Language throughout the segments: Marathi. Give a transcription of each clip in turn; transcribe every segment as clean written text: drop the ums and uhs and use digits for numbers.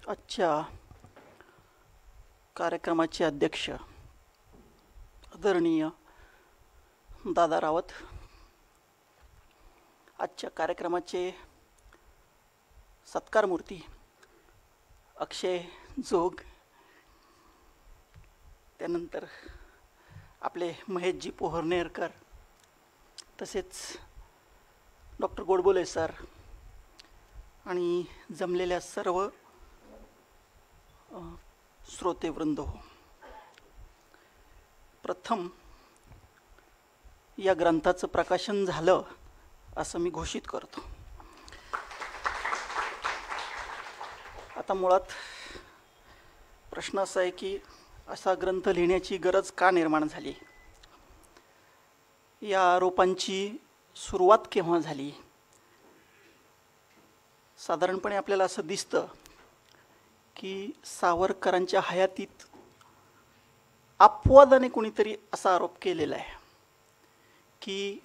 आजच्या कार्यक्रमाचे अध्यक्ष आदरणीय दादा रावत, आजच्या कार्यक्रमाचे सत्कारमूर्ती अक्षय जोग, त्यानंतर आपले महेशजी पोहरनेरकर, तसेच डॉक्टर गोडबोले सर आणि जमलेल्या सर्व श्रोतेवृंद, प्रथम या ग्रंथाचं प्रकाशन झालं असं मी घोषित करतो. आता मुळात प्रश्न असा आहे की असा ग्रंथ लिहिण्याची गरज का निर्माण झाली, या आरोपांची सुरुवात केव्हा झाली. साधारणपणे आपल्याला असं दिसतं की सावरकरांच्या हयातीत अपवादाने कोणीतरी असा आरोप केलेला आहे की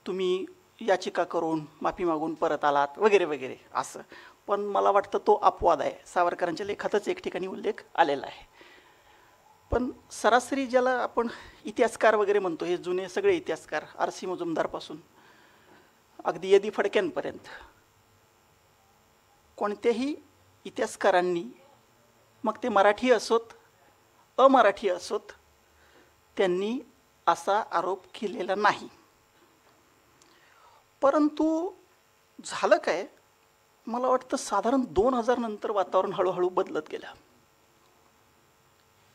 तुम्ही याचिका करून माफी मागून परत आलात वगैरे वगैरे असं. पण मला वाटतं तो अपवाद आहे. सावरकरांच्या लेखातच एक ठिकाणी उल्लेख आलेला आहे. पण सरासरी ज्याला आपण इतिहासकार वगैरे म्हणतो, हे जुने सगळे इतिहासकार आर.सी. मुजुमदारपासून अगदी यदी फडक्यांपर्यंत, कोणत्याही इतिहासकारांनी, मग ते मराठी असोत अमराठी असोत, त्यांनी असा आरोप केलेला नाही. परंतु झालं काय, मला वाटतं साधारण 2000 नंतर वातावरण हळूहळू बदलत गेलं.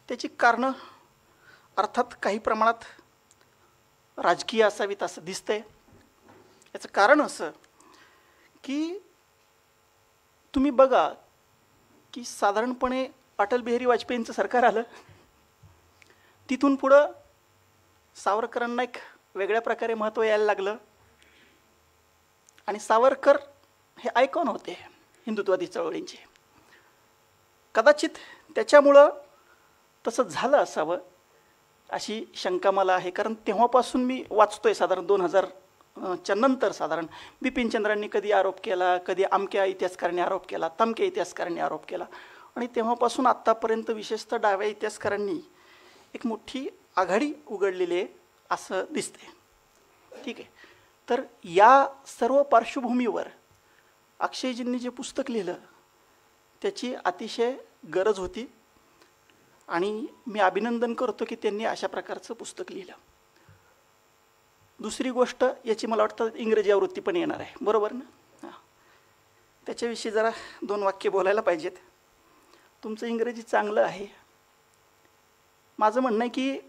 त्याची कारणं अर्थात काही प्रमाणात राजकीय असावीत असं दिसतंय. याचं कारण असं की तुम्ही बघा की साधारणपणे अटल बिहारी वाजपेयींचं सरकार आलं, तिथून पुढं सावरकरांना एक वेगळ्या प्रकारे महत्त्व यायला लागलं. आणि सावरकर हे आयकॉन होते हिंदुत्ववादी चळवळींचे. कदाचित त्याच्यामुळं तसं झालं असावं अशी शंका मला आहे. कारण तेव्हापासून मी वाचतोय, साधारण 2000च्या नंतर साधारण बिपिनचंद्रांनी कधी आरोप केला, कधी अमक्या इतिहासकारांनी आरोप केला, तमक्या इतिहासकारांनी आरोप केला, आणि तेव्हापासून आत्तापर्यंत विशेषतः डाव्या इतिहासकारांनी एक मोठी आघाडी उघडलेली आहे असं दिसते. ठीक आहे. तर या सर्व पार्श्वभूमीवर अक्षयजींनी जे पुस्तक लिहिलं त्याची अतिशय गरज होती आणि मी अभिनंदन करतो की त्यांनी अशा प्रकारचं पुस्तक लिहिलं. दुसरी गोष्ट, याची मला वाटतं इंग्रजी आवृत्ती पण येणार आहे, बरोबर ना? हां, त्याच्याविषयी जरा 2 वाक्य बोलायला पाहिजेत. तुमचं इंग्रजी चांगलं आहे. माझं म्हणणं आहे की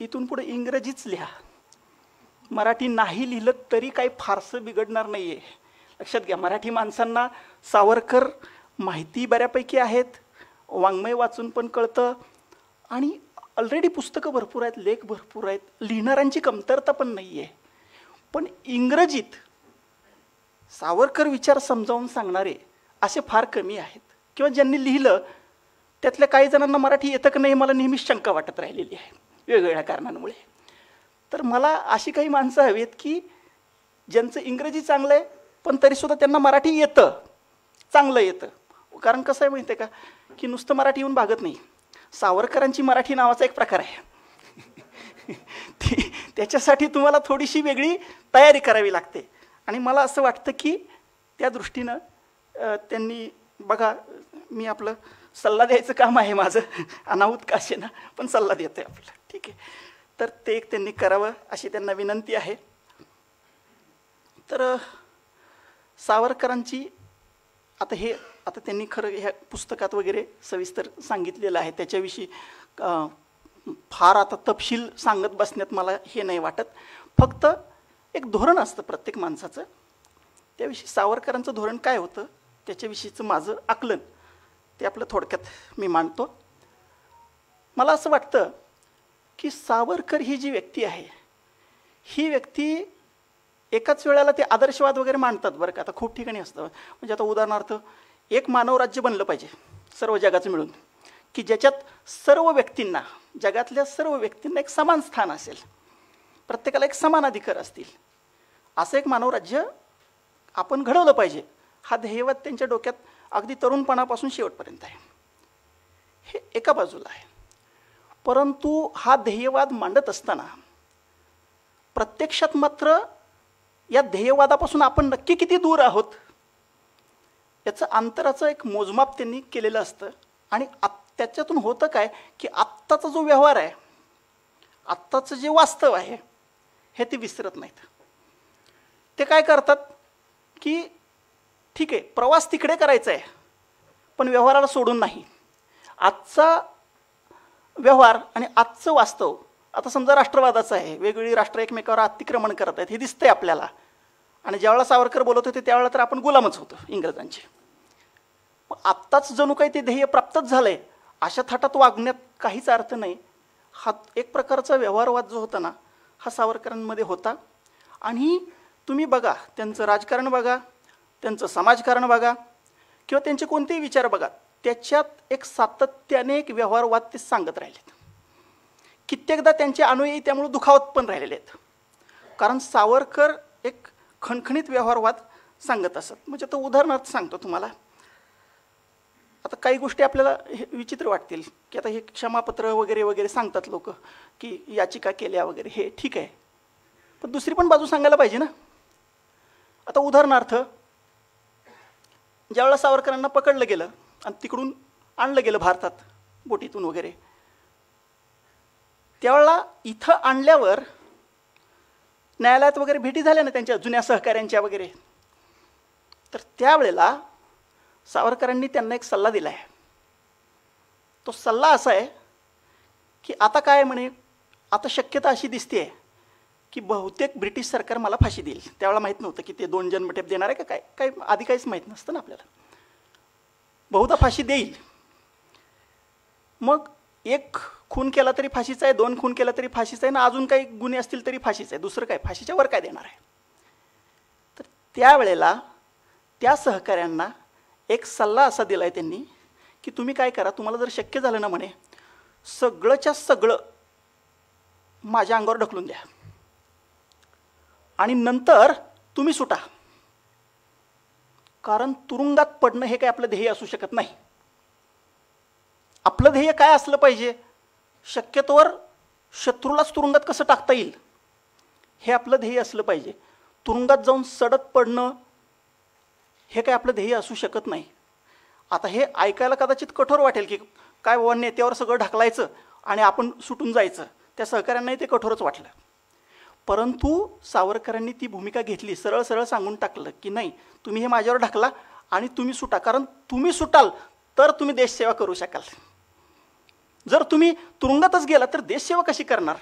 इथून पुढे इंग्रजीच लिहा. मराठी नाही लिहिलं तरी काही फारसं बिघडणार नाही आहे. लक्षात घ्या, मराठी माणसांना सावरकर माहिती बऱ्यापैकी आहेत, वाङ्मय वाचून पण कळतं, आणि ऑलरेडी पुस्तकं भरपूर आहेत, लेख भरपूर आहेत, लिहिणाऱ्यांची कमतरता पण नाही आहे. पण इंग्रजीत सावरकर विचार समजावून सांगणारे असे फार कमी आहेत, किंवा ज्यांनी लिहिलं त्यातल्या काही जणांना मराठी येतं का नाही मला नेहमीच शंका वाटत राहिलेली आहे वेगवेगळ्या कारणांमुळे. तर मला अशी काही माणसं हवी आहेत की ज्यांचं इंग्रजी चांगलं आहे पण तरीसुद्धा त्यांना मराठी येतं, चांगलं येतं. कारण कसं आहे माहिती आहे का की नुसतं मराठी येऊन भागत नाही. सावरकरांची मराठी नावाचा एक प्रकार आहे त्याच्यासाठी तुम्हाला थोडीशी वेगळी तयारी करावी लागते. आणि मला असं वाटतं की त्या दृष्टीनं त्यांनी बघा, मी आपलं सल्ला द्यायचं काम आहे माझं, अनाहूत का असेना पण सल्ला देतो आहे आपलं. ठीक आहे. तर ते एक त्यांनी करावं अशी त्यांना विनंती आहे. तर सावरकरांची आता त्यांनी खरं ह्या पुस्तकात वगैरे सविस्तर सांगितलेलं आहे, त्याच्याविषयी फार आता तपशील सांगत बसण्यात मला हे नाही वाटत. फक्त एक धोरण असतं प्रत्येक माणसाचं, त्याविषयी सावरकरांचं धोरण काय होतं त्याच्याविषयीचं माझं आकलन ते आपलं थोडक्यात मी मांडतो. मला असं वाटतं की सावरकर ही जी व्यक्ती आहे, ही व्यक्ती एकाच वेळेला ते आदर्शवाद वगैरे मांडतात बरं का. आता खूप ठिकाणी असतं, म्हणजे आता उदाहरणार्थ एक मानव राज्य बनलं पाहिजे सर्व जगाचं मिळून, की ज्याच्यात सर्व व्यक्तींना, जगातल्या सर्व व्यक्तींना एक समान स्थान असेल, प्रत्येकाला एक समान अधिकार असतील, असं एक मानव राज्य आपण घडवलं पाहिजे. हा ध्येयवाद त्यांच्या डोक्यात अगदी तरुणपणापासून शेवटपर्यंत आहे. हे एका बाजूला आहे. परंतु हा ध्येयवाद मांडत असताना प्रत्यक्षात मात्र या ध्येयवादापासून आपण नक्की किती दूर आहोत याचं अंतराचं एक मोजमाप त्यांनी केलेलं असतं. आणि त्याच्यातून होतं काय की आत्ताचा जो व्यवहार आहे, आत्ताचं जे वास्तव आहे हे ते विसरत नाहीत. ते काय करतात की ठीक आहे, प्रवास तिकडे करायचा आहे पण व्यवहाराला सोडून नाही. आजचा व्यवहार आणि आजचं वास्तव आता समजा राष्ट्रवादाचं आहे, वेगवेगळी राष्ट्र एकमेकावर अतिक्रमण करत आहेत हे दिसतंय आपल्याला. आणि ज्यावेळेला सावरकर बोलत होते त्यावेळेला तर आपण गुलामच होतो इंग्रजांचे. आत्ताच जणू काही ते ध्येय प्राप्तच झालंय अशा थाटात वागण्यात काहीच अर्थ नाही. हा एक प्रकारचा व्यवहारवाद जो होता ना हा सावरकरांमध्ये होता. आणि तुम्ही बघा, त्यांचं राजकारण बघा, त्यांचं समाजकारण बघा किंवा त्यांचे कोणतेही विचार बघा, त्याच्यात एक सातत्याने एक व्यवहारवाद ते सांगत राहिलेत. कित्येकदा त्यांचे अनुयायी त्यामुळे दुखावत पण राहिलेले आहेत. कारण सावरकर एक खणखणीत व्यवहारवाद सांगत असत. म्हणजे तो उदाहरणार्थ सांगतो तुम्हाला. आता काही गोष्टी आपल्याला हे विचित्र वाटतील की आता हे क्षमापत्र वगैरे वगैरे सांगतात लोक की याचिका केल्या वगैरे, हे ठीक आहे पण दुसरी पण बाजू सांगायला पाहिजे ना. आता उदाहरणार्थ ज्यावेळेला सावरकरांना पकडलं गेलं आणि तिकडून आणलं गेलं भारतात बोटीतून वगैरे, त्यावेळेला इथं आणल्यावर न्यायालयात वगैरे भेटी झाल्या ना त्यांच्या जुन्या सहकाऱ्यांच्या वगैरे, तर त्यावेळेला सावरकरांनी त्यांना एक सल्ला दिला आहे. तो सल्ला असा आहे की आता काय म्हणे, आता शक्यता अशी दिसते आहे की बहुतेक ब्रिटिश सरकार मला फाशी देईल. त्यावेळेला माहीत नव्हतं की ते 2 जन्मठेप देणार आहे का काय, काय आधी काहीच माहीत नसतं ना आपल्याला. बहुधा फाशी देईल. मग 1 खून केला तरी फाशीचा आहे, 2 खून केला तरी फाशीचा आहे, ना अजून काही गुन्हे असतील तरी फाशीचा आहे. दुसरं काय, फाशीच्या वर काय देणार आहे. तर त्यावेळेला त्या सहकाऱ्यांना एक सल्ला असा दिला आहे त्यांनी की तुम्ही काय करा, तुम्हाला जर शक्य झालं ना म्हणे, सगळंच्या सगळं माझ्या अंगावर ढकलून द्या आणि नंतर तुम्ही सुटा. कारण तुरुंगात पडणं हे काय आपलं ध्येय असू शकत नाही. आपलं ध्येय काय असलं पाहिजे, शक्यतोवर शत्रूलाच तुरुंगात कसं टाकता येईल हे आपलं ध्येय असलं पाहिजे. तुरुंगात जाऊन सडत पडणं हे काय आपलं ध्येय असू शकत नाही. आता हे ऐकायला कदाचित कठोर वाटेल की काय बाबा नेत्यावर सगळं ढकलायचं आणि आपण सुटून जायचं. त्या सहकाऱ्यांनाही ते कठोरच वाटलं. परंतु सावरकरांनी ती भूमिका घेतली, सरळ सरळ सांगून टाकलं की नाही, तुम्ही हे माझ्यावर ढकला आणि तुम्ही सुटा. कारण तुम्ही सुटाल तर तुम्ही देशसेवा करू शकाल. जर तुम्ही तुरुंगातच गेला तर देशसेवा कशी करणार.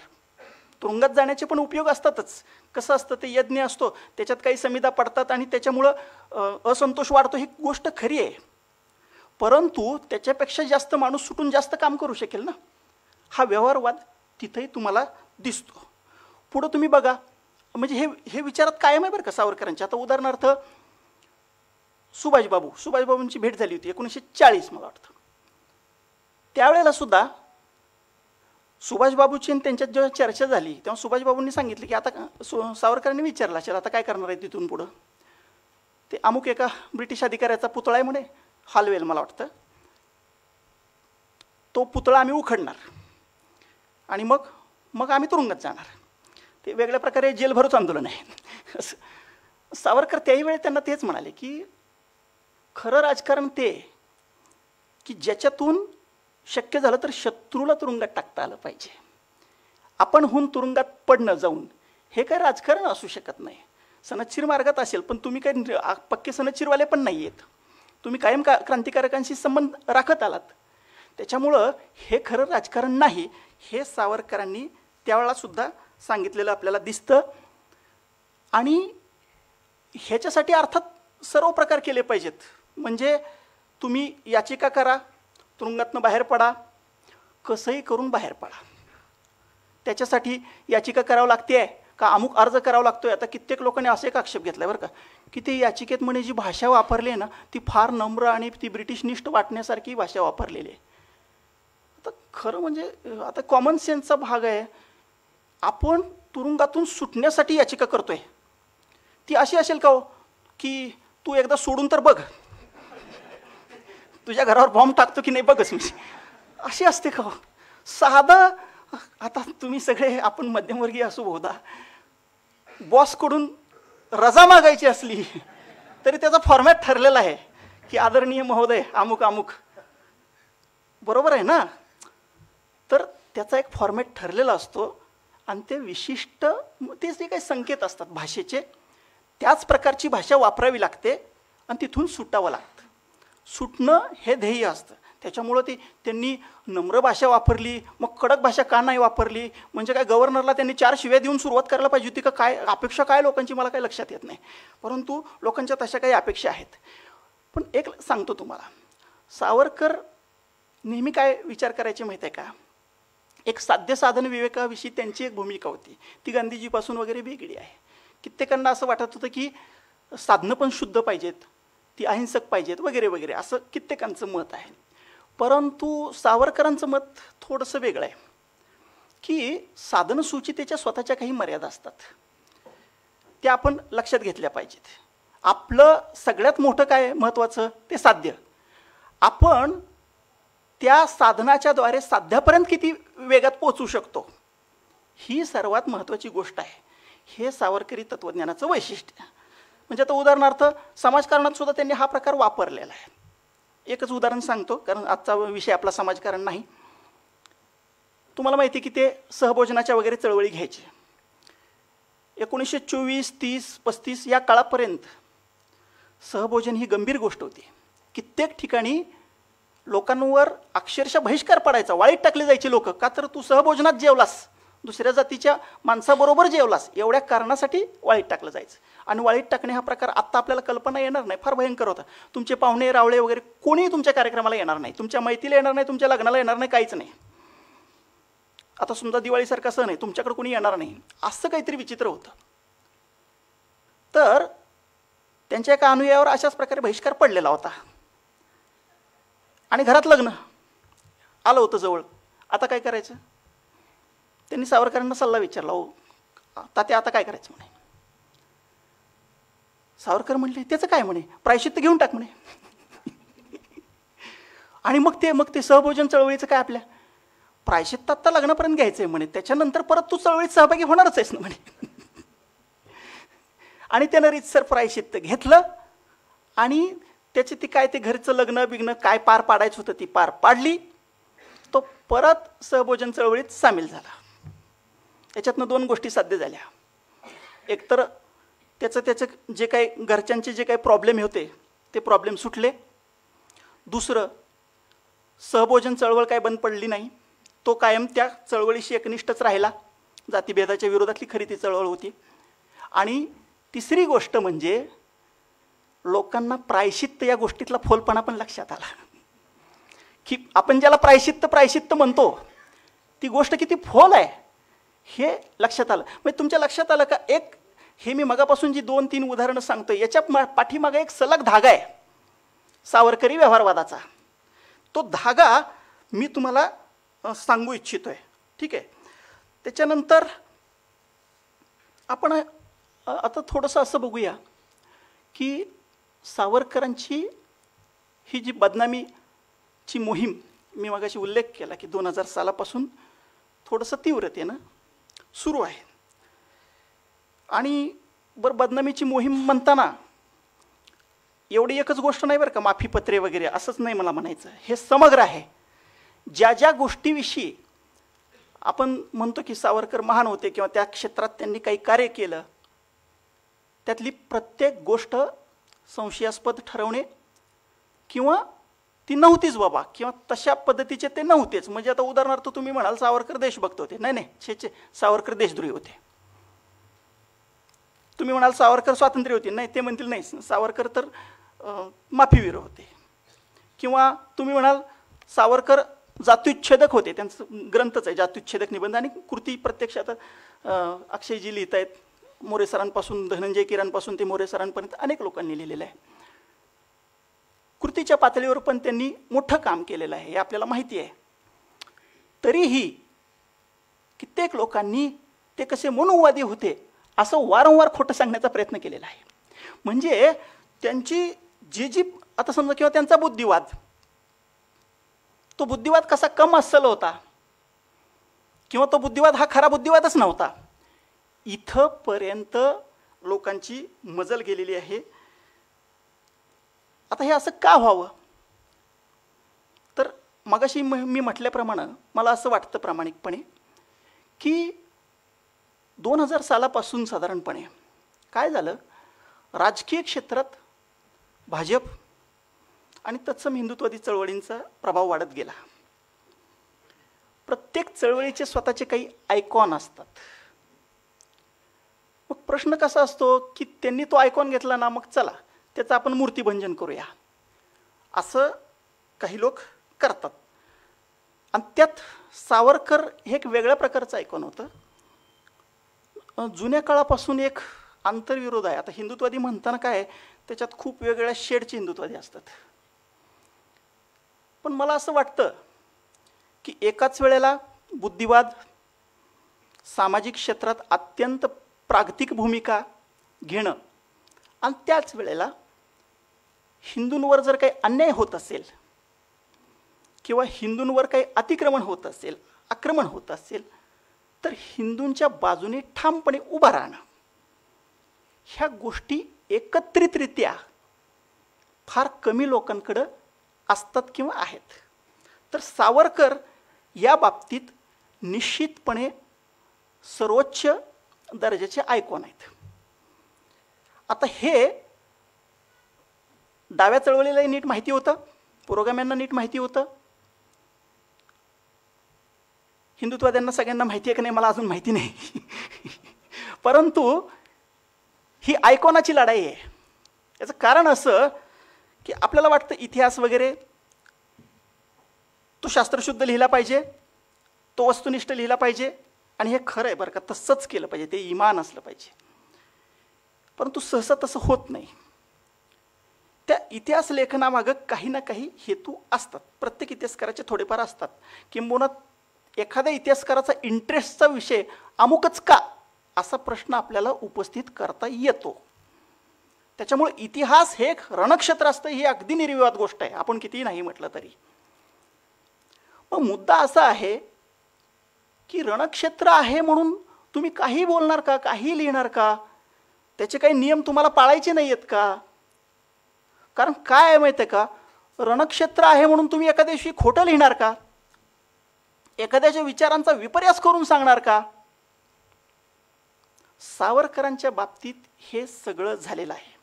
तुरुंगात जाण्याचे पण उपयोग असतातच. कसं असतं, ते यज्ञ असतो, त्याच्यात काही समिधा पडतात आणि त्याच्यामुळं असंतोष वाढतो, ही गोष्ट खरी आहे. परंतु त्याच्यापेक्षा जास्त माणूस सुटून जास्त काम करू शकेल ना. हा व्यवहारवाद तिथेही तुम्हाला दिसतो. पुढं तुम्ही बघा, म्हणजे हे विचारात कायम आहे बरं का सावरकरांच्या. आता उदाहरणार्थ सुभाषबाबूंची भेट झाली होती 1940 मला वाटतं. त्यावेळेला सुद्धा सुभाषबाबूची आणि त्यांच्यात जेव्हा चर्चा झाली तेव्हा सुभाषबाबूंनी सांगितलं की आता सावरकरांनी विचारलं असेल आता काय करणार आहे तिथून पुढं. ते अमुक एका ब्रिटिश अधिकाऱ्याचा पुतळा आहे म्हणे, हालवेल मला वाटतं, तो पुतळा आम्ही उखडणार आणि मग आम्ही तुरुंगात जाणार. ते वेगळ्या प्रकारे जेलभरोच आंदोलन आहे. सावरकर त्याही वेळी त्यांना तेच म्हणाले की खरं राजकारण ते की ज्याच्यातून शक्य झालं तर शत्रूला तुरुंगात टाकता आलं पाहिजे. आपण होऊन तुरुंगात पडणं जाऊन हे काय राजकारण असू शकत नाही. सनदशीर मार्गात असेल पण तुम्ही काही पक्के सनदशीरवाले पण नाही आहेत. तुम्ही कायम क्रांतिकारकांशी संबंध राखत आलात. त्याच्यामुळं हे खरं राजकारण नाही, हे सावरकरांनी त्यावेळेला सुद्धा सांगितलेलं आपल्याला दिसतं. आणि ह्याच्यासाठी अर्थात सर्व प्रकार केले पाहिजेत. म्हणजे तुम्ही याचिका करा, तुरुंगातनं बाहेर पडा, कसंही करून बाहेर पडा. त्याच्यासाठी याचिका करावं लागते आहे का अमुक अर्ज करावा लागतोय. आता कित्येक लोकांनी असे एक आक्षेप घेतला बरं का की ते याचिकेत म्हणे जी भाषा वापरली आहे ना ती फार नम्र आणि ती ब्रिटिशनिष्ठ वाटण्यासारखी भाषा वापरलेली आहे. आता खरं म्हणजे आता कॉमन सेन्सचा भाग आहे. आपण तुरुंगातून सुटण्यासाठी याचिका करतोय, ती अशी असेल का हो की तू एकदा सोडून तर बघ, तुझ्या घरावर बॉम्ब टाकतो की नाही बघच मी. अशी असते का? साधं आता तुम्ही सगळे आपण मध्यमवर्गीय असू बहुधा, बॉसकडून रजा मागायची असली तरी त्याचा फॉर्मॅट ठरलेला आहे की आदरणीय महोदय अमुक अमुक, बरोबर आहे ना? तर त्याचा एक फॉर्मॅट ठरलेला असतो आणि ते विशिष्ट ते जे काही संकेत असतात भाषेचे त्याच प्रकारची भाषा वापरावी लागते आणि तिथून सुटावं लागतं. सुटणं हे ध्येय असतं. त्याच्यामुळं त्यांनी नम्र भाषा वापरली, मग कडक भाषा का नाही वापरली? म्हणजे काय गव्हर्नरला त्यांनी 4 शिव्या देऊन सुरुवात करायला पाहिजे होती का? काय अपेक्षा काय लोकांची मला काही लक्षात येत नाही, परंतु लोकांच्या तशा काही अपेक्षा आहेत. पण एक सांगतो तुम्हाला, सावरकर नेहमी काय विचार करायचे माहीत आहे का? एक साध्य साधन विवेकाविषयी त्यांची एक भूमिका होती, ती गांधीजीपासून वगैरे वेगळी आहे. कित्येकांना असं वाटत होतं की साधनं पण शुद्ध पाहिजेत, ती अहिंसक पाहिजेत वगैरे वगैरे, असं कित्येकांचं मत आहे. परंतु सावरकरांचं मत थोडंसं वेगळं आहे की साधनसूचितेच्या स्वतःच्या काही मर्यादा असतात, त्या आपण लक्षात घेतल्या पाहिजेत. आपलं सगळ्यात मोठं काय महत्त्वाचं ते साध्य. आपण त्या साधनाच्या द्वारे साध्यापर्यंत किती वेगात पोचू शकतो ही सर्वात महत्त्वाची गोष्ट आहे. हे सावरकरी तत्त्वज्ञानाचं वैशिष्ट्य. म्हणजे आता उदाहरणार्थ समाजकारणात सुद्धा त्यांनी हा प्रकार वापरलेला आहे. एकच उदाहरण सांगतो, कारण आजचा विषय आपला समाजकारण नाही. तुम्हाला माहिती आहे की ते सहभोजनाच्या वगैरे चळवळी घ्यायचे. 1924, 30, 35 या काळापर्यंत सहभोजन ही गंभीर गोष्ट होती. कित्येक ठिकाणी लोकांवर अक्षरशः बहिष्कार पडायचा, वाळीत टाकले जायचे लोक, का तर तू सहभोजनात जेवलास, दुसऱ्या जातीच्या माणसाबरोबर जेवलास, एवढ्या कारणासाठी वाळीत टाकलं जायचं. आणि वाळीत टाकणे हा प्रकार आत्ता आपल्याला कल्पना येणार नाही, फार भयंकर होता. तुमचे पाहुणे रावळे वगैरे कोणीही तुमच्या कार्यक्रमाला येणार नाही, तुमच्या मैत्रीला येणार नाही, तुमच्या लग्नाला येणार नाही, काहीच नाही. आता समजा दिवाळीसारखा सण आहे, तुमच्याकडे कोणी येणार नाही, असं काहीतरी विचित्र होतं. तर त्यांच्या एका अनुयायावर अशाच प्रकारे बहिष्कार पडलेला होता आणि घरात लग्न आलं होतं जवळ. आता काय करायचं? त्यांनी सावरकरांना सल्ला विचारला, हो तात्या आता काय करायचं म्हणे. सावरकर म्हणले त्याचं काय म्हणे, प्रायश्चित्त घेऊन टाक म्हणे. आणि मग ते सहभोजन चळवळीचं काय, आपल्या प्रायश्चित्त आत्ता लग्नापर्यंत घ्यायचं आहे म्हणे, त्याच्यानंतर परत तू चळवळीत सहभागी होणारच आहेस ना म्हणे. आणि त्यानं रीतसर प्रायश्चित्त घेतलं आणि त्याची ती काय ते घरचं लग्न बिग्न काय पार पाडायचं होतं ती पार पाडली. तो परत सहभोजन चळवळीत सामील झाला. त्याच्यातनं 2 गोष्टी साध्य झाल्या. एकतर त्याचं जे काही घरच्यांचे जे काही प्रॉब्लेम होते ते प्रॉब्लेम सुटले. दुसरं, सहभोजन चळवळ काय बंद पडली नाही, तो कायम त्या चळवळीशी एकनिष्ठच राहिला. जातीभेदाच्या विरोधातली खरी ती चळवळ होती. आणि तिसरी गोष्ट म्हणजे लोकांना प्रायश्चित्त या गोष्टीतला फोलपणा पण लक्षात आला की आपण ज्याला प्रायश्चित्त म्हणतो ती गोष्ट किती फोल आहे हे लक्षात आलं. म्हणजे तुमच्या लक्षात आलं का, एक हे मी मगापासून जी 2-3 उदाहरणं सांगतो याच्या पाठीमागे एक सलग धागा आहे सावरकरी व्यवहारवादाचा. तो धागा मी तुम्हाला सांगू इच्छितोय, ठीक आहे? त्याच्यानंतर आपण आता थोडंसं असं बघूया की सावरकरांची ही जी बदनामीची मोहीम मी मगाशी उल्लेख केला की 2000 सालापासून थोडंसं तीव्रतेनं सुरू आहे. आणि बरं, बदनामीची मोहीम म्हणताना एवढी एकच गोष्ट नाही बरं का, माफीपत्रे वगैरे असंच नाही मला म्हणायचं, हे समग्र आहे. ज्या ज्या गोष्टीविषयी आपण म्हणतो की सावरकर महान होते किंवा त्या क्षेत्रात त्यांनी काही कार्य केलं, त्यातली प्रत्येक गोष्ट संशयास्पद ठरवणे किंवा ती नव्हतीच बाबा, किंवा तशा पद्धतीचे ते नव्हतेच. म्हणजे आता उदाहरणार्थ तुम्ही म्हणाल सावरकर देशभक्त होते, नाही, सावरकर देशद्रोही होते. तुम्ही म्हणाल सावरकर स्वातंत्र्य होते, नाही, ते म्हणतील नाही, सावरकर तर माफीवीर होते. किंवा तुम्ही म्हणाल सावरकर जात्युच्छेदक होते, त्यांचं ग्रंथच आहे जात्युच्छेदक निबंध, आणि कृती प्रत्यक्षात अक्षयजी लिहित आहेत, मोरे सरांपासून धनंजय किरांपासून ते मोरे सरांपर्यंत अनेक लोकांनी लिहिलेलं आहे. कृतीच्या पातळीवर पण त्यांनी मोठं काम केलेलं आहे, हे आपल्याला माहिती आहे. तरीही कित्येक लोकांनी ते कसे मनोवादी होते असं वारंवार खोटं सांगण्याचा प्रयत्न केलेला आहे. म्हणजे त्यांची जी आता समजा किंवा त्यांचा बुद्धिवाद तो बुद्धिवाद कसा कम अस्सल होता किंवा तो बुद्धिवाद हा खरा बुद्धिवादच नव्हता, इथंपर्यंत लोकांची मजल गेलेली आहे. आता हे असं का व्हावं? तर मगाशी मी म्हटल्याप्रमाणे मला असं वाटतं प्रामाणिकपणे की 2000 सालापासून साधारणपणे काय झालं, राजकीय क्षेत्रात भाजप आणि तत्सम हिंदुत्ववादी चळवळींचा प्रभाव वाढत गेला. प्रत्येक चळवळीचे स्वतःचे काही आयकॉन असतात. मग प्रश्न कसा असतो की त्यांनी तो आयकॉन घेतला ना, मग चला त्याचं आपण मूर्तिभंजन करूया, असं काही लोक करतात. आणि त्यात सावरकर हे एक वेगळ्या प्रकारचं आयकॉन होतं. जुन्या काळापासून एक आंतरविरोध आहे. आता हिंदुत्वादी म्हणताना काय, त्याच्यात खूप वेगवेगळ्या शेडचे हिंदुत्वादी असतात. पण मला असं वाटतं की एकाच वेळेला बुद्धिवाद सामाजिक क्षेत्रात अत्यंत प्रागतिक भूमिका घेणं आणि त्याच वेळेला हिंदूंवर जर काही अन्याय होत असेल किंवा हिंदूंवर काही अतिक्रमण होत असेल, आक्रमण होत असेल, तर हिंदूंच्या बाजूने ठामपणे उभा राहणं, ह्या गोष्टी एकत्रितरित्या फार कमी लोकांकडं असतात किंवा आहेत. तर सावरकर या बाबतीत निश्चितपणे सर्वोच्च दर्जाचे आयकॉन आहेत. आता हे डाव्या चळवळीलाही नीट माहिती होतं, पुरोगाम्यांना नीट माहिती होतं, हिंदुत्वाद्यांना सगळ्यांना माहिती आहे की नाही मला अजून माहिती नाही. परंतु ही आयकॉनाची लढाई आहे. याचं कारण असं की आपल्याला वाटतं इतिहास वगैरे तो शास्त्रशुद्ध लिहिला पाहिजे, तो वस्तुनिष्ठ लिहिला पाहिजे, आणि हे खरं आहे बरं का, तसंच केलं पाहिजे, ते इमान असलं पाहिजे. परंतु सहसा तसं होत नाही. त्या इतिहास लेखनामागं काही ना काही हेतू असतात. प्रत्येक इतिहासकाराचे थोडेफार असतात. किंबहुना एखाद्या इतिहासकाराचा इंटरेस्टचा विषय अमुकच का, असा प्रश्न आपल्याला उपस्थित करता येतो. त्याच्यामुळे इतिहास हे एक रणक्षेत्र असतं, ही अगदी निर्विवाद गोष्ट आहे, आपण कितीही नाही म्हटलं तरी. मग मुद्दा असा आहे की रणक्षेत्र आहे म्हणून तुम्ही काही बोलणार का, काही लिहिणार का, त्याचे काही नियम तुम्हाला पाळायचे नाही आहेत का? कारण काय आहे माहिती आहे का, रणक्षेत्र आहे म्हणून तुम्ही एखाद्याशी खोटं लिहिणार का, एखाद्याच्या विचारांचा विपर्यास करून सांगणार का? सावरकरांच्या बाबतीत हे सगळं झालेलं आहे.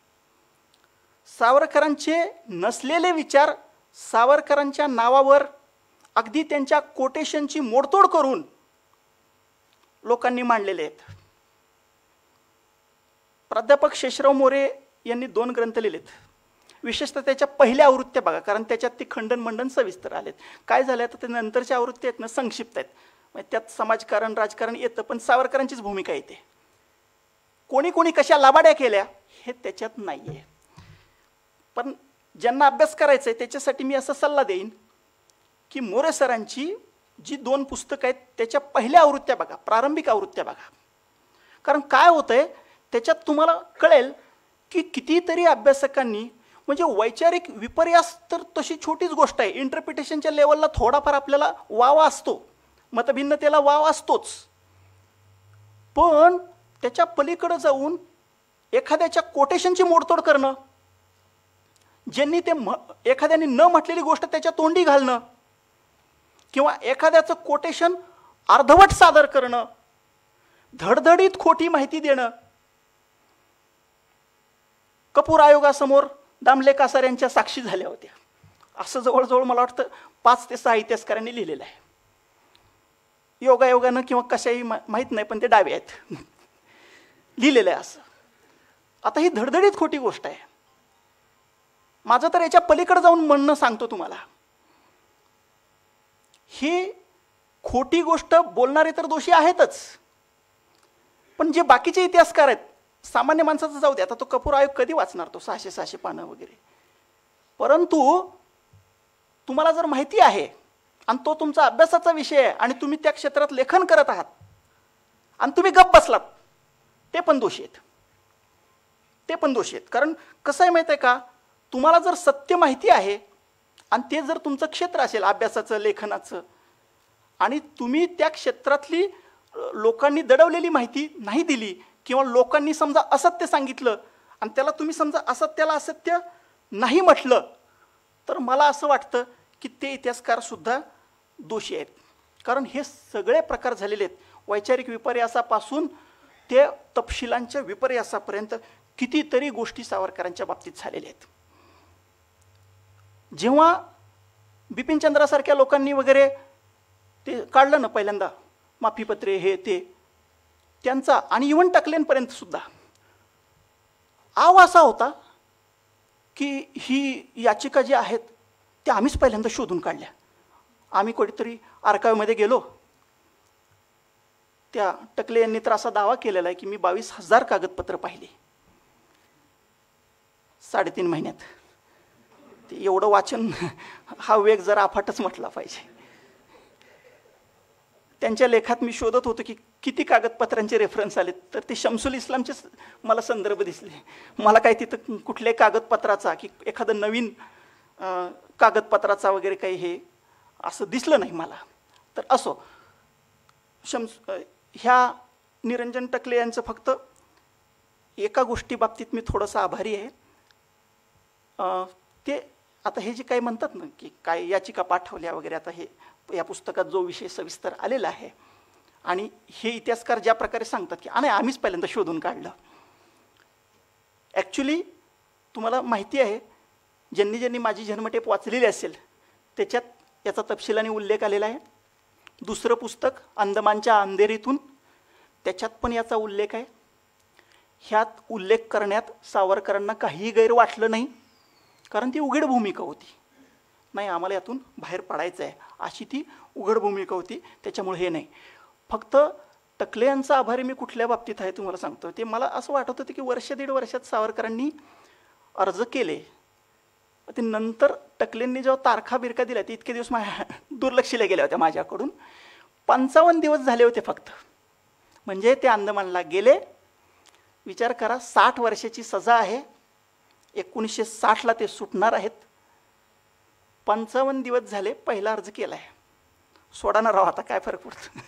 सावरकरांचे नसलेले विचार सावरकरांच्या नावावर अगदी त्यांच्या कोटेशनची मोडतोड करून लोकांनी मांडलेले आहेत. प्राध्यापक शेषराव मोरे यांनी 2 ग्रंथ लिहिलेत. विशेषतः त्याच्या पहिल्या आवृत्त्या बघा, कारण त्याच्यात ती खंडन मंडन सविस्तर आलेत. काय झालं तर ते नंतरच्या आवृत्त्या आहेत ना, संक्षिप्त आहेत. म्हणजे त्यात समाजकारण राजकारण येतं, पण सावरकरांचीच भूमिका येते. कोणी कोणी कशा लाबाड्या केल्या हे त्याच्यात नाही आहे. पण ज्यांना अभ्यास करायचा आहे त्याच्यासाठी मी असा सल्ला देईन की मोरे सरांची जी 2 पुस्तकं आहेत त्याच्या पहिल्या आवृत्त्या बघा, प्रारंभिक आवृत्त्या बघा. कारण काय होतंय त्याच्यात तुम्हाला कळेल की कितीतरी अभ्यासकांनी, म्हणजे वैचारिक विपर्यास तर तशी छोटीच गोष्ट आहे, इंटरप्रिटेशनच्या लेवलला थोडाफार आपल्याला वाव असतो, मतभिन्नतेला वाव असतोच, पण त्याच्या पलीकडे जाऊन एखाद्याच्या कोटेशनची मोडतोड करणं, ज्यांनी ते एखाद्याने न म्हटलेली गोष्ट त्याच्या तोंडी घालणं, किंवा एखाद्याचं कोटेशन अर्धवट सादर करणं, धडधडीत खोटी माहिती देणं. कपूर आयोगासमोर दामले कासार यांच्या साक्षी झाल्या होत्या. असं जवळजवळ मला वाटतं 5 ते 6 इतिहासकारांनी लिहिलेलं आहे. योगायोगानं किंवा कशाही माहीत नाही, पण ते डावे आहेत, लिहिलेलं आहे असं. आता ही धडधडीत खोटी गोष्ट आहे. माझं तर याच्या पलीकडे जाऊन म्हणणं सांगतो तुम्हाला, ही खोटी गोष्ट बोलणारे तर दोषी आहेतच, पण जे बाकीचे इतिहासकार आहेत, सामान्य माणसाचं जाऊ दे, आता तो कपूर आयोग कधी वाचणार, तो 600-600 पानं वगैरे. परंतु तुम्हाला जर माहिती आहे आणि तो तुमचा अभ्यासाचा विषय आहे आणि तुम्ही त्या क्षेत्रात लेखन करत आहात आणि तुम्ही गप्प बसलात, ते पण दोषी आहेत, ते पण दोषी आहेत. कारण कसं आहे माहिती आहे का, तुम्हाला जर सत्य माहिती आहे आणि ते जर तुमचं क्षेत्र असेल अभ्यासाचं, लेखनाचं, आणि तुम्ही त्या क्षेत्रातली लोकांनी दडवलेली माहिती नाही दिली, किंवा लोकांनी समजा असत्य सांगितलं आणि त्याला तुम्ही समजा असत्याला असत्य नाही म्हटलं, तर मला असं वाटतं की ते इतिहासकारसुद्धा दोषी आहेत. कारण हे सगळे प्रकार झालेले आहेत. वैचारिक विपर्यासापासून ते तपशिलांच्या विपर्यासापर्यंत कितीतरी गोष्टी सावरकरांच्या बाबतीत झालेल्या आहेत. जेव्हा बिपिनचंद्रासारख्या लोकांनी वगैरे ते काढलं ना पहिल्यांदा माफीपत्रे हे ते, त्यांचा आणि इव्हन टकलेंपर्यंत सुद्धा आव असा होता की ही याचिका जी आहेत त्या आम्हीच पहिल्यांदा शोधून काढल्या. आम्ही कुठेतरी आर्काईव्हमध्ये गेलो, त्या टकले यांनी तर असा दावा केलेला आहे की मी 22,000 कागदपत्र पाहिली 3.5 महिन्यात. ते एवढं वाचन हा वेग जरा अफाटच म्हटला पाहिजे. त्यांच्या लेखात मी शोधत होतो की किती कागदपत्रांचे रेफरन्स आले, तर ते शमसुल इस्लामचे मला संदर्भ दिसले. मला काय तिथं कुठल्याही कागदपत्राचा की एखादं नवीन कागदपत्राचा वगैरे काही हे असं दिसलं नाही मला. तर असो, ह्या निरंजन टकले यांचं फक्त एका गोष्टी बाबतीत मी थोडंसं आभारी आहे. ते आता हे जे काही म्हणतात ना की काय याचिका पाठवल्या वगैरे, आता हे या पुस्तकात जो विषय सविस्तर आलेला आहे आणि हे इतिहासकार ज्या प्रकारे सांगतात की आणि आम्हीच पहिल्यांदा शोधून काढलं. ॲक्च्युली तुम्हाला माहिती आहे, ज्यांनी ज्यांनी माझी जन्मटेप वाचलेली असेल त्याच्यात याचा तपशिलाने उल्लेख आलेला आहे. दुसरं पुस्तक अंदमानच्या अंधेरीतून, त्याच्यात पण याचा उल्लेख आहे. ह्यात उल्लेख करण्यात सावरकरांना काहीही गैर वाटलं नाही, कारण ती उघड भूमिका होती. नाही, आम्हाला यातून बाहेर पडायचं आहे अशी ती उघड भूमिका होती. त्याच्यामुळे हे नाही. फक्त टकले यांचा आभारी मी कुठल्या बाबतीत आहे तुम्हाला सांगतो. ते मला असं वाटत होतं की 1-1.5 वर्षात सावरकरांनी अर्ज केले. ते नंतर टकलेंनी जेव्हा तारखा बिरका दिल्या ते इतके दिवस दुर्लक्षिल्या गेल्या होत्या माझ्याकडून. 55 दिवस झाले होते फक्त. म्हणजे ते अंदमानला गेले. विचार करा, 60 वर्षाची सजा आहे. 1960ला ते सुटणार आहेत. 55 दिवस झाले, पहिला अर्ज केला आहे. सोडा ना राव, आता काय फरक पडतो.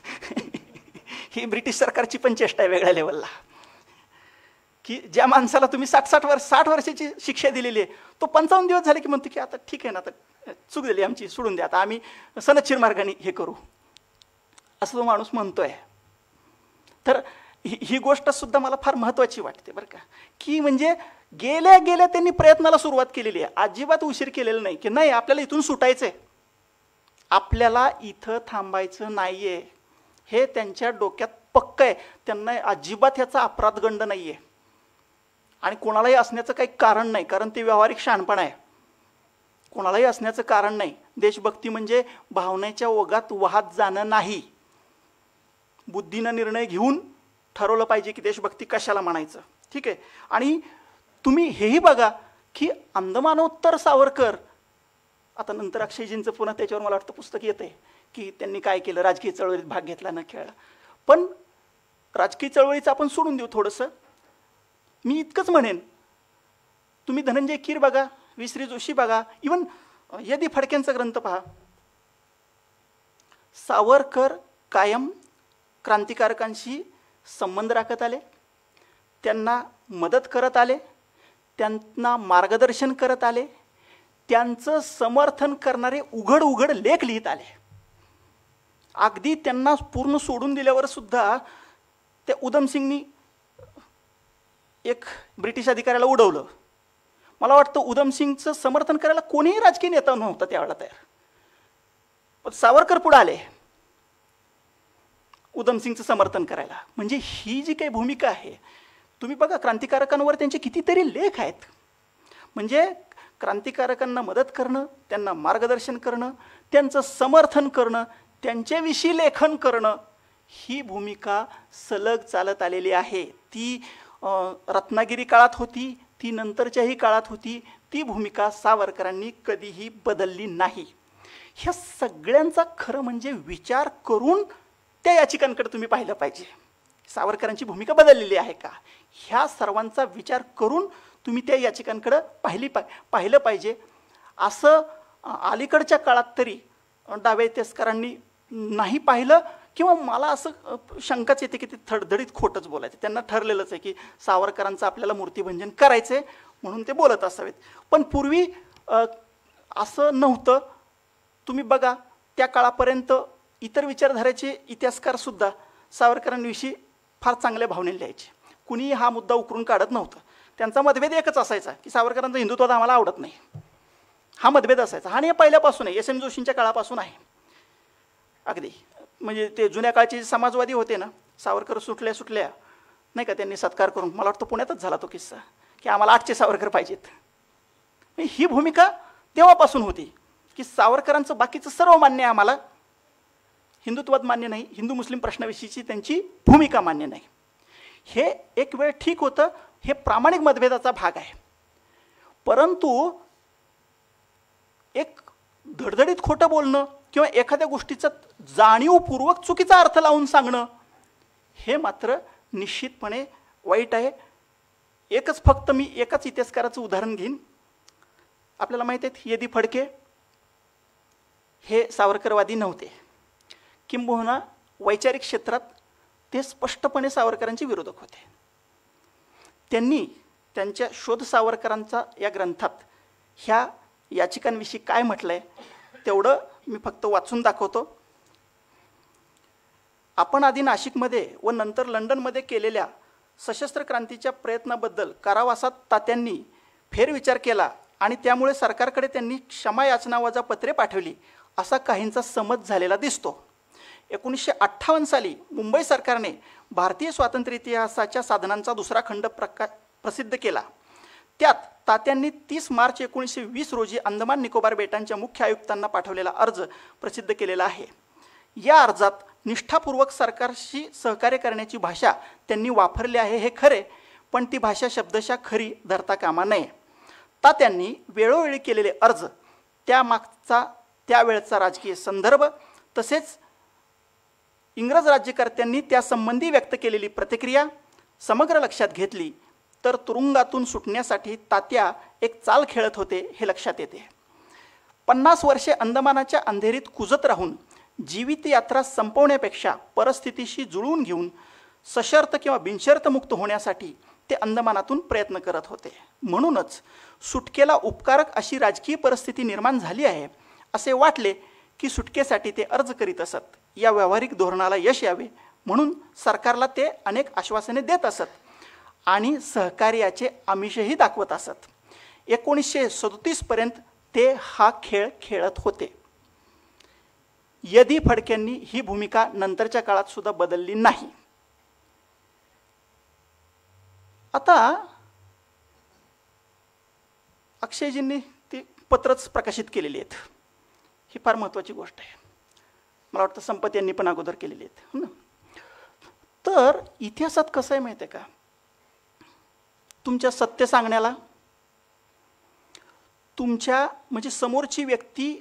ही ब्रिटिश सरकारची पण चेष्टा आहे वेगळ्या लेवलला, की ज्या माणसाला तुम्ही 60 वर्षाची शिक्षा दिलेली आहे, तो 55 दिवस झाले की म्हणतो की आता ठीक आहे ना, आता चूक झाली आमची, सोडून द्या, आता आम्ही सनदशीर मार्गाने हे करू, असं तो माणूस म्हणतोय. तर ही गोष्ट सुद्धा मला फार महत्त्वाची वाटते बरं का, की म्हणजे गेल्या गेल्या त्यांनी प्रयत्नाला सुरुवात केलेली आहे. अजिबात उशीर केलेला नाही की नाही आपल्याला इथून सुटायचं आहे, आपल्याला इथं थांबायचं नाही आहे. हे त्यांच्या डोक्यात पक्क आहे. त्यांना अजिबात ह्याचा अपराधगंड नाही आहे आणि कोणालाही असण्याचं काही कारण नाही, कारण ते व्यावहारिक शहाणपण आहे. कोणालाही असण्याचं कारण नाही. देशभक्ती म्हणजे भावनेच्या ओघात वाहत जाणं नाही. बुद्धीनं निर्णय घेऊन ठरवलं पाहिजे की देशभक्ती कशाला म्हणायचं. ठीक आहे. आणि तुम्ही हेही बघा की अंदमानोत्तर सावरकर, आता नंतर अक्षयजींचं पुन्हा त्याच्यावर मला वाटतं पुस्तक येतंय की त्यांनी काय केलं, राजकीय चळवळीत भाग घेतला न खेळला. पण राजकीय चळवळीचं आपण सोडून देऊ थोडंसं. मी इतकंच म्हणेन, तुम्ही धनंजय कीर बघा, विश्री जोशी बघा, इवन यदी फडकेंचा ग्रंथ पहा. सावरकर कायम क्रांतिकारकांशी संबंध राखत आले, त्यांना मदत करत आले, त्यांना मार्गदर्शन करत आले, त्यांचं समर्थन करणारे उघड उघड लेख लिहित आले. अगदी त्यांना पूर्ण सोडून दिल्यावर सुद्धा त्या उधमसिंगनी एक ब्रिटिश अधिकाऱ्याला उडवलं. मला वाटतं उधमसिंगचं समर्थन करायला कोणीही राजकीय नेता नव्हता त्यावेळेला तयार, पण सावरकर पुढे आले उधमसिंगचं समर्थन करायला. म्हणजे ही जी काही भूमिका आहे, तुम्ही बघा क्रांतिकारकांवर त्यांचे कितीतरी लेख आहेत. म्हणजे क्रांतिकारकांना मदत करणं, त्यांना मार्गदर्शन करणं, त्यांचं समर्थन करणं, त्यांच्याविषयी लेखन करणं, ही भूमिका सलग चालत आलेली आहे. ती रत्नागिरी काळात होती, ती नंतरच्याही काळात होती. ती भूमिका सावरकरांनी कधीही बदलली नाही. ह्या सगळ्यांचा खरं म्हणजे विचार करून त्या याचिकांकडे तुम्ही पाहिलं पाहिजे. सावरकरांची भूमिका बदललेली आहे का, ह्या सर्वांचा विचार करून तुम्ही त्या याचिकांकडे पाहिलं पाहिजे. असं अलीकडच्या काळात तरी डाव्या इतिहासकारांनी नाही पाहिलं, किंवा मला असं शंकाच येते की ते धडधडीत खोटंच बोलायचं. त्यांना ठरलेलंच आहे की सावरकरांचं आपल्याला मूर्तिभंजन करायचं आहे म्हणून ते बोलत असावेत. पण पूर्वी असं नव्हतं. तुम्ही बघा, त्या काळापर्यंत इतर विचारधारेचे इतिहासकारसुद्धा सावरकरांविषयी फार चांगल्या भावनेने लिहायचे. कुणीही हा मुद्दा उकरून काढत नव्हतं. त्यांचा मतभेद एकच असायचा की सावरकरांचं हिंदुत्व आम्हाला आवडत नाही, हा मतभेद असायचा. आणि हे पहिल्यापासून आहे, एस एम जोशींच्या काळापासून आहे. अगदी म्हणजे ते जुन्या काळचे समाजवादी होते ना, सावरकर सुटल्या नाही का, त्यांनी सत्कार करून, मला वाटतं पुण्यातच झाला तो किस्सा, की आम्हाला 8चे सावरकर पाहिजेत. ही भूमिका तेव्हापासून होती की सावरकरांचं बाकीचं सर्व मान्य आहे आम्हाला, हिंदुत्वाद मान्य नाही, हिंदू मुस्लिम प्रश्नाविषयीची त्यांची भूमिका मान्य नाही. हे एक वेळ ठीक होतं, हे प्रामाणिक मतभेदाचा भाग आहे. परंतु एक धडधडीत खोटं बोलणं किंवा एखाद्या गोष्टीचा जाणीवपूर्वक चुकीचा अर्थ लावून सांगणं, हे मात्र निश्चितपणे वाईट आहे. फक्त मी एकाच इतिहासकाराचं उदाहरण घेईन. आपल्याला माहिती आहे येदी फडके हे सावरकरवादी नव्हते, किंबहुना वैचारिक क्षेत्रात ते स्पष्टपणे सावरकरांचे विरोधक होते. त्यांनी त्यांच्या शोध सावरकरांचा या ग्रंथात ह्या याचिकांविषयी काय म्हटलं आहे तेवढं मी फक्त वाचून दाखवतो. आपण आधी नाशिकमध्ये व नंतर लंडनमध्ये केलेल्या सशस्त्र क्रांतीच्या प्रयत्नाबद्दल कारावासात तात्यांनी फेरविचार केला आणि त्यामुळे सरकारकडे त्यांनी क्षमायाचना वजा पत्रे पाठवली असा काहींचा समज झालेला दिसतो. 1958 साली मुंबई सरकारने भारतीय स्वातंत्र्य इतिहासाच्या साधनांचा दुसरा खंड प्रसिद्ध केला. त्यात तात्यांनी 30 मार्च 1920 रोजी अंदमान निकोबार बेटांच्या मुख्य आयुक्तांना पाठवलेला अर्ज प्रसिद्ध केलेला आहे. या अर्जात निष्ठापूर्वक सरकारशी सहकार्य करण्याची भाषा त्यांनी वापरली आहे हे खरे, पण ती भाषा शब्दशः खरी धरता कामा नये. तात्यांनी वेळोवेळी केलेले अर्ज, त्यामागचा त्यावेळचा राजकीय संदर्भ तसेच इंग्रज राज्यकर्त्यांनी त्यासंबंधी व्यक्त केलेली प्रतिक्रिया समग्र लक्षात घेतली तर तुरुंगातून सुटण्यासाठी तात्या एक चाल खेळत होते हे लक्षात येते. 50 वर्षे अंदमानाच्या अंधेरीत कुजत राहून जीवित यात्रा संपवण्यापेक्षा परिस्थितीशी जुळवून घेऊन सशर्त किंवा बिनशर्त मुक्त होण्यासाठी ते अंदमानातून प्रयत्न करत होते. म्हणूनच सुटकेला उपकारक अशी राजकीय परिस्थिती निर्माण झाली आहे असे वाटले की सुटकेसाठी ते अर्ज करीत असत. या व्यावहारिक धोरणाला यश यावे म्हणून सरकारला ते अनेक आश्वासने देत असत आणि सहकार्याचे आमिषही दाखवत असत. 1937 पर्यंत ते हा खेळ खेळत होते. यदी फडक्यांनी ही भूमिका नंतरच्या काळात सुद्धा बदलली नाही. आता अक्षयजींनी ती पत्रच प्रकाशित केलेली आहेत, ही फार महत्त्वाची गोष्ट आहे. मला वाटतं संपत यांनी पण अगोदर केलेली आहेत. तर इतिहासात कसं आहे माहिती आहे का, तुमच्या सत्य सांगण्याला, तुमच्या म्हणजे समोरची व्यक्ती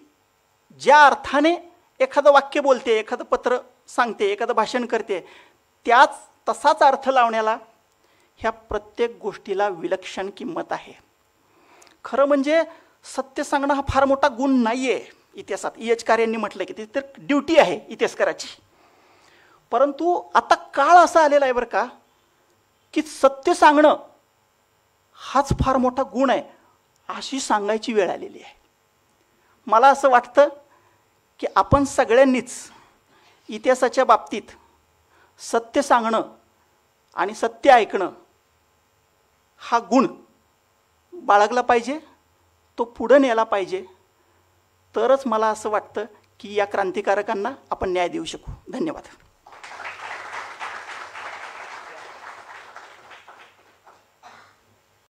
ज्या अर्थाने एखादं वाक्य बोलते, एखादं पत्र सांगते, एखादं भाषण करते, तसाच अर्थ लावण्याला ह्या प्रत्येक गोष्टीला विलक्षण किंमत आहे. खरं म्हणजे सत्य सांगणं हा फार मोठा गुण नाही आहे इतिहासात. इयचकार यांनी म्हटलं की ती तर ड्युटी आहे इतिहासकाराची. परंतु आता काळ असा आलेला आहे बरं का, की सत्य सांगणं हाच फार मोठा गुण आहे अशी सांगायची वेळ आलेली आहे. मला असं वाटतं की आपण सगळ्यांनीच इतिहासाच्या बाबतीत सत्य सांगणं आणि सत्य ऐकणं हा गुण बाळगला पाहिजे, तो पुढे नेला पाहिजे. तरच मला असं वाटतं की या क्रांतिकारकांना आपण न्याय देऊ शकू. धन्यवाद.